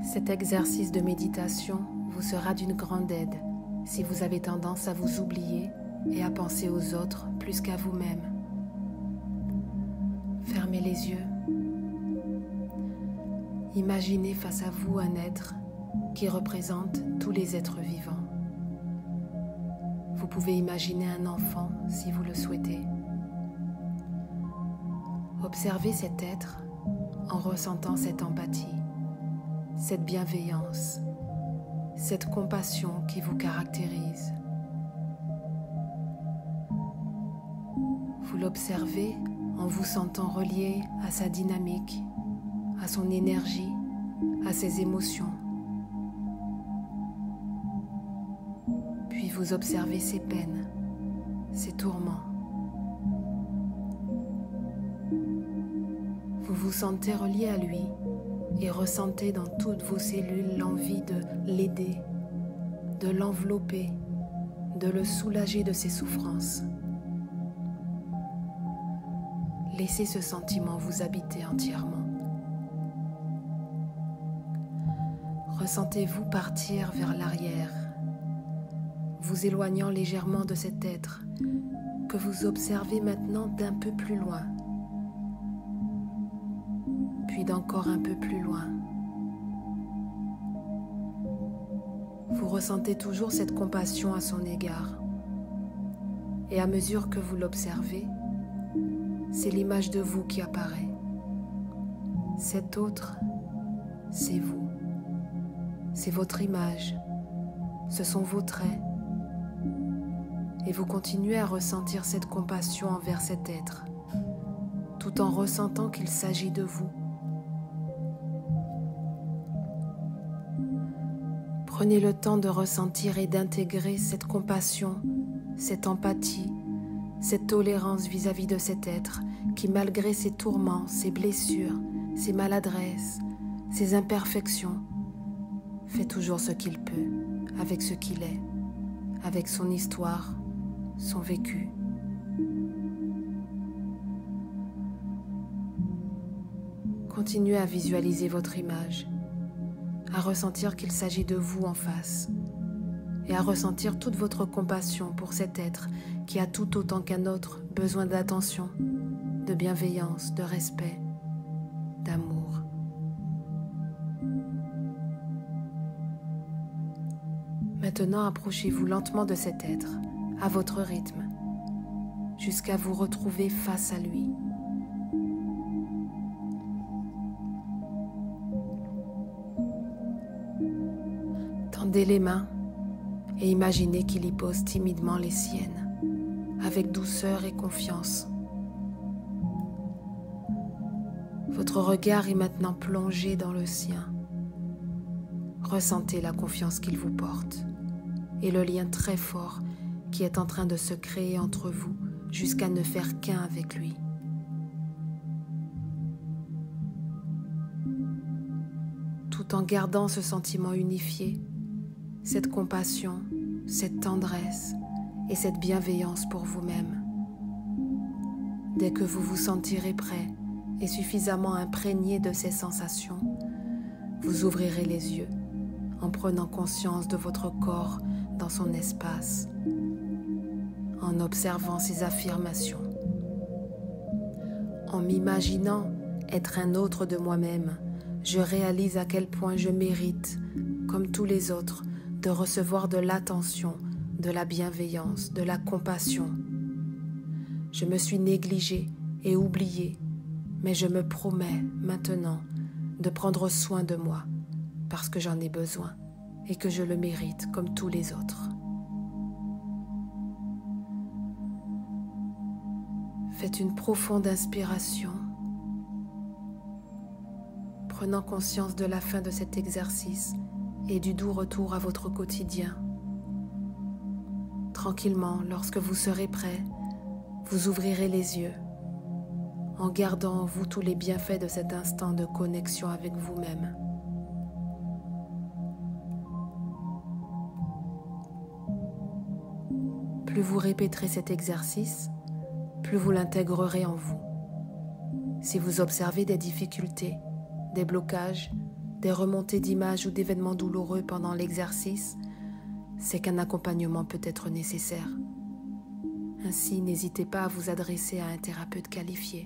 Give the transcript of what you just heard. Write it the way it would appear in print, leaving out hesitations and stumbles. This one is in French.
Cet exercice de méditation vous sera d'une grande aide si vous avez tendance à vous oublier et à penser aux autres plus qu'à vous-même. Fermez les yeux. Imaginez face à vous un être qui représente tous les êtres vivants. Vous pouvez imaginer un enfant si vous le souhaitez. Observez cet être en ressentant cette empathie, cette bienveillance, cette compassion qui vous caractérise. Vous l'observez en vous sentant relié à sa dynamique, à son énergie, à ses émotions. Puis vous observez ses peines, ses tourments. Vous vous sentez relié à lui et ressentez dans toutes vos cellules l'envie de l'aider, de l'envelopper, de le soulager de ses souffrances. Laissez ce sentiment vous habiter entièrement. Ressentez-vous partir vers l'arrière, vous éloignant légèrement de cet être que vous observez maintenant d'un peu plus loin, puis d'encore un peu plus loin. Vous ressentez toujours cette compassion à son égard. Et à mesure que vous l'observez, c'est l'image de vous qui apparaît. Cet autre, c'est vous. C'est votre image. Ce sont vos traits. Et vous continuez à ressentir cette compassion envers cet être, tout en ressentant qu'il s'agit de vous. Prenez le temps de ressentir et d'intégrer cette compassion, cette empathie, cette tolérance vis-à-vis de cet être qui, malgré ses tourments, ses blessures, ses maladresses, ses imperfections, fait toujours ce qu'il peut avec ce qu'il est, avec son histoire, son vécu. Continuez à visualiser votre image, à ressentir qu'il s'agit de vous en face et à ressentir toute votre compassion pour cet être qui a tout autant qu'un autre besoin d'attention, de bienveillance, de respect, d'amour. Maintenant, approchez-vous lentement de cet être, à votre rythme, jusqu'à vous retrouver face à lui. Tendez les mains et imaginez qu'il y pose timidement les siennes, avec douceur et confiance. Votre regard est maintenant plongé dans le sien. Ressentez la confiance qu'il vous porte et le lien très fort qui est en train de se créer entre vous jusqu'à ne faire qu'un avec lui. Tout en gardant ce sentiment unifié, cette compassion, cette tendresse et cette bienveillance pour vous-même. Dès que vous vous sentirez prêt et suffisamment imprégné de ces sensations, vous ouvrirez les yeux en prenant conscience de votre corps dans son espace, en observant ses affirmations, en m'imaginant être un autre de moi-même. Je réalise à quel point je mérite, comme tous les autres, de recevoir de l'attention, de la bienveillance, de la compassion. Je me suis négligée et oubliée, mais je me promets maintenant de prendre soin de moi parce que j'en ai besoin et que je le mérite comme tous les autres. Faites une profonde inspiration, prenant conscience de la fin de cet exercice et du doux retour à votre quotidien. Tranquillement, lorsque vous serez prêt, vous ouvrirez les yeux en gardant en vous tous les bienfaits de cet instant de connexion avec vous-même. Plus vous répéterez cet exercice, plus vous l'intégrerez en vous. Si vous observez des difficultés, des blocages, des remontées d'images ou d'événements douloureux pendant l'exercice, c'est qu'un accompagnement peut être nécessaire. Ainsi, n'hésitez pas à vous adresser à un thérapeute qualifié.